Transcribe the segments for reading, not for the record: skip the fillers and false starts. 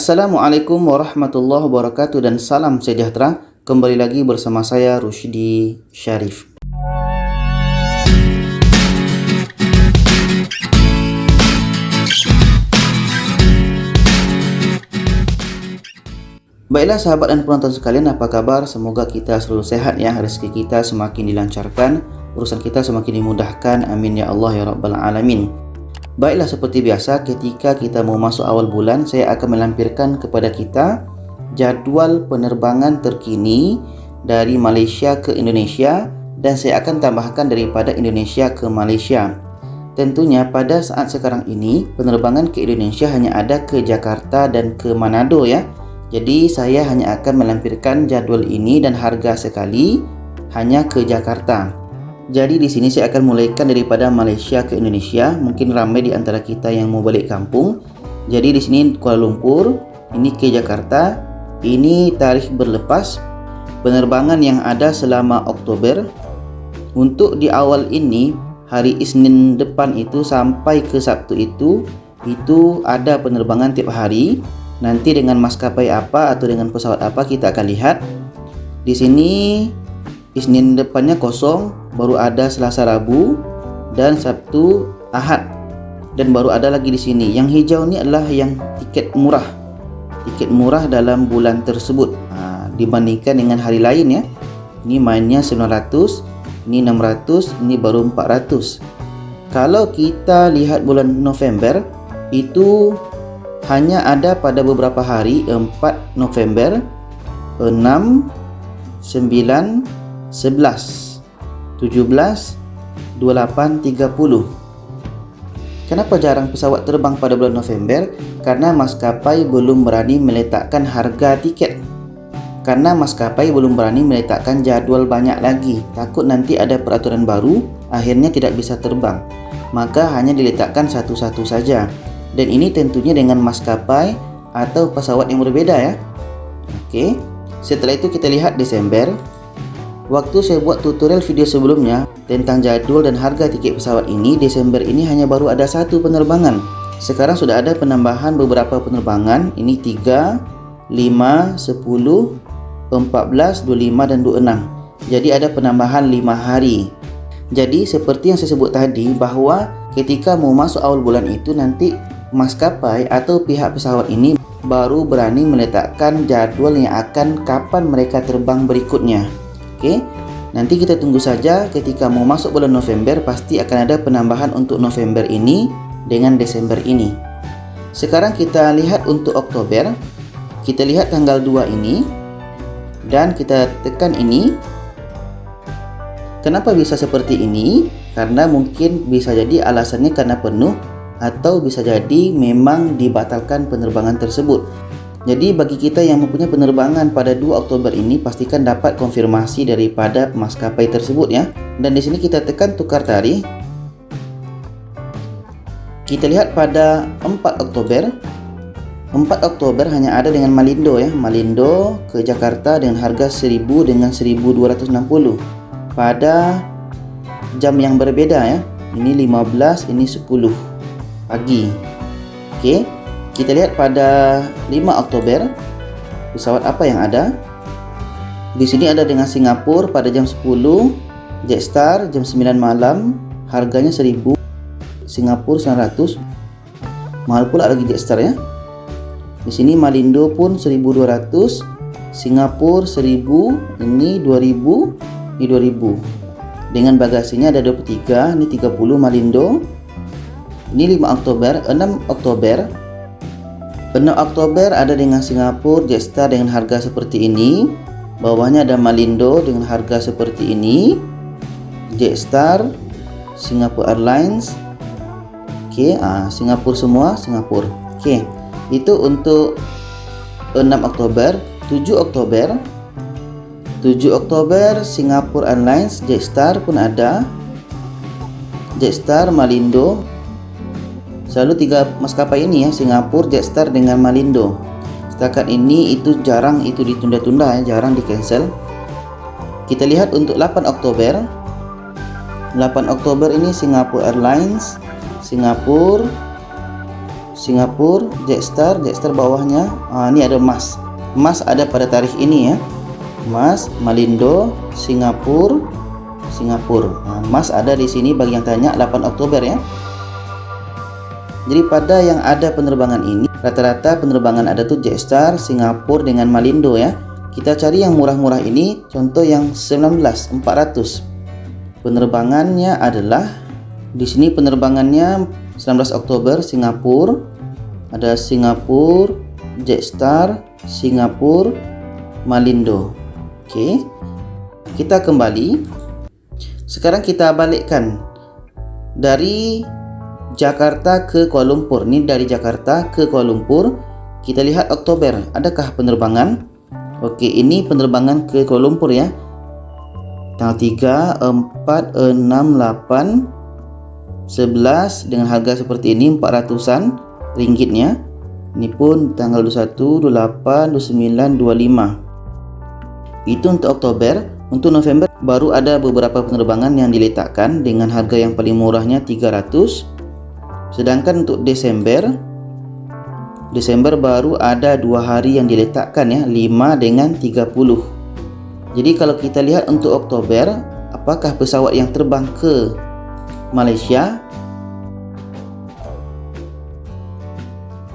Assalamualaikum warahmatullahi wabarakatuh dan salam sejahtera. Kembali lagi bersama saya Rushdi Syarif. Baiklah sahabat dan penonton sekalian, apa kabar? Semoga kita selalu sehat ya, rezeki kita semakin dilancarkan, urusan kita semakin dimudahkan, amin ya Allah ya Rabbal Alamin. Baiklah, seperti biasa ketika kita mau masuk awal bulan, saya akan melampirkan kepada kita jadual penerbangan terkini dari Malaysia ke Indonesia, dan saya akan tambahkan daripada Indonesia ke Malaysia. Tentunya pada saat sekarang ini penerbangan ke Indonesia hanya ada ke Jakarta dan ke Manado ya. Jadi saya hanya akan melampirkan jadwal ini dan harga sekali hanya ke Jakarta. Jadi di sini saya akan mulaikan daripada Malaysia ke Indonesia. Mungkin ramai di antara kita yang mau balik kampung. Jadi di sini Kuala Lumpur, ini ke Jakarta. Ini tarikh berlepas penerbangan yang ada selama Oktober. Untuk di awal ini hari Isnin depan itu sampai ke Sabtu itu ada penerbangan tiap hari. Nanti dengan maskapai apa atau dengan pesawat apa kita akan lihat. Di sini Isnin depannya kosong, baru ada Selasa, Rabu dan Sabtu, Ahad, dan baru ada lagi di sini. Yang hijau ini adalah yang tiket murah. Tiket murah dalam bulan tersebut dibandingkan dengan hari lain ya. Ini mainnya 900, ini 600, ini baru 400. Kalau kita lihat bulan November itu hanya ada pada beberapa hari, 4 November, 6, 9, 11, 17, 28, 30. Kenapa jarang pesawat terbang pada bulan November? Karena maskapai belum berani meletakkan harga tiket. Karena maskapai belum berani meletakkan jadwal banyak lagi. Takut nanti ada peraturan baru, akhirnya tidak bisa terbang. Maka hanya diletakkan satu-satu saja. Dan ini tentunya dengan maskapai atau pesawat yang berbeda ya. Oke. Setelah itu kita lihat Desember. Waktu saya buat tutorial video sebelumnya tentang jadwal dan harga tiket pesawat ini, Desember ini hanya baru ada satu penerbangan. Sekarang sudah ada penambahan beberapa penerbangan. Ini 3, 5, 10, 14, 25 dan 26. Jadi ada penambahan 5 hari. Jadi seperti yang saya sebut tadi, bahwa ketika mau masuk awal bulan itu nanti maskapai atau pihak pesawat ini baru berani meletakkan jadwal yang akan kapan mereka terbang berikutnya. Oke, nanti kita tunggu saja. Ketika mau masuk bulan November pasti akan ada penambahan untuk November ini dengan Desember ini. Sekarang kita lihat untuk Oktober. Kita lihat tanggal 2 ini dan kita tekan ini. Kenapa bisa seperti ini? Karena mungkin bisa jadi alasannya karena penuh, atau bisa jadi memang dibatalkan penerbangan tersebut. Jadi bagi kita yang mempunyai penerbangan pada 2 Oktober ini, pastikan dapat konfirmasi daripada maskapai tersebut ya. Dan di sini kita tekan tukar tarikh. Kita lihat pada 4 Oktober. 4 Oktober hanya ada dengan Malindo ya. Malindo ke Jakarta dengan harga 1000 dengan 1260 pada jam yang berbeda ya. Ini 15, ini 10 pagi. Oke, kita lihat pada 5 Oktober pesawat apa yang ada. Di sini ada dengan Singapura pada jam 10, Jetstar jam 9 malam, harganya 1000, Singapura 900. Mahal pula lagi Jetstar ya. Di sini Malindo pun 1200, Singapura 1000, ini 2000, ini 2000. Dengan bagasinya ada 23, ini 30 Malindo. Ini 5 Oktober, 6 Oktober. 6 Oktober ada dengan Singapura, Jetstar dengan harga seperti ini. Bawahnya ada Malindo dengan harga seperti ini. Jetstar, Singapore Airlines. Oke, Singapura semua, Singapura. Oke, itu untuk 6 Oktober. 7 Oktober. 7 Oktober Singapore Airlines, Jetstar pun ada. Jetstar, Malindo. Selalu 3 maskapai ini ya, Singapura, Jetstar dengan Malindo. Setakat ini itu jarang itu ditunda-tunda ya, jarang di cancel. Kita lihat untuk 8 Oktober. 8 Oktober ini Singapore Airlines, Singapura, Singapura, Jetstar bawahnya. Ini ada Mas. Mas ada pada tarikh ini ya. Mas, Malindo, Singapura. Mas ada di sini bagi yang tanya 8 Oktober ya. Jadi pada yang ada penerbangan ini, rata-rata penerbangan ada tuh Jetstar, Singapura dengan Malindo ya. Kita cari yang murah-murah ini, contoh yang 19.400. Penerbangannya adalah di sini penerbangannya 19 Oktober Singapura. Ada Singapura, Jetstar, Singapura, Malindo. Oke. Kita kembali. Sekarang kita balikkan dari Jakarta ke Kuala Lumpur. Ini dari Jakarta ke Kuala Lumpur. Kita lihat Oktober, adakah penerbangan? Oke, ini penerbangan ke Kuala Lumpur ya. Tanggal 3, 4, 6, 8, 11 dengan harga seperti ini 400-an ringgitnya. Ini pun tanggal 21, 28, 29, 25. Itu untuk Oktober. Untuk November baru ada beberapa penerbangan yang diletakkan dengan harga yang paling murahnya 300. Sedangkan untuk Desember baru ada 2 hari yang diletakkan ya, 5 dengan 30. Jadi kalau kita lihat untuk Oktober, apakah pesawat yang terbang ke Malaysia?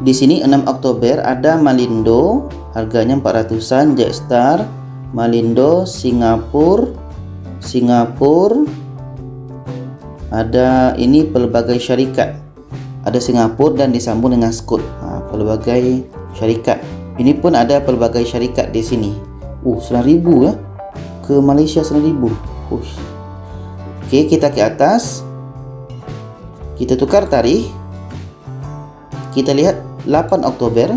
Di sini 6 Oktober ada Malindo, harganya 400-an, Jetstar, Malindo, Singapura. Ada ini pelbagai syarikat. Ada Singapura dan disambung dengan Scoot. Pelbagai syarikat. Ini pun ada pelbagai syarikat di sini. 9,000 ya. Ke Malaysia 9,000. Oke, kita ke atas. Kita tukar tarikh. Kita lihat 8 Oktober.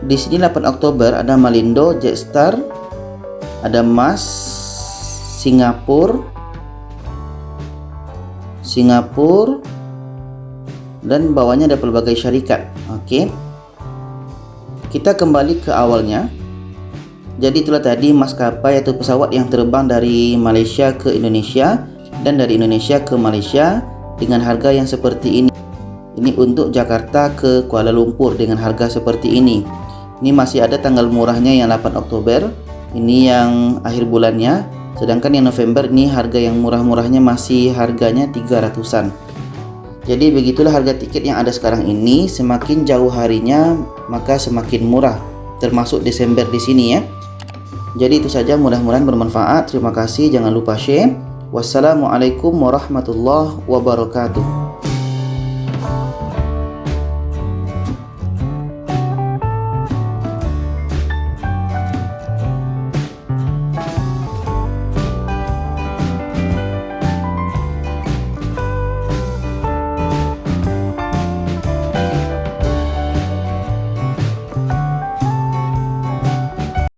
Di sini 8 Oktober ada Malindo, Jetstar, ada Mas, Singapura, dan bawahnya ada pelbagai syarikat. Oke. Kita kembali ke awalnya. Jadi itulah tadi maskapai atau pesawat yang terbang dari Malaysia ke Indonesia dan dari Indonesia ke Malaysia dengan harga yang seperti ini. Ini untuk Jakarta ke Kuala Lumpur dengan harga seperti ini. Ini masih ada tanggal murahnya yang 8 Oktober. Ini yang akhir bulannya. Sedangkan yang November ini harga yang murah-murahnya masih harganya 300-an. Jadi begitulah harga tiket yang ada sekarang ini. Semakin jauh harinya maka semakin murah, termasuk Desember di sini ya. Jadi itu saja, mudah-mudahan bermanfaat. Terima kasih, jangan lupa share. Wassalamualaikum warahmatullahi wabarakatuh.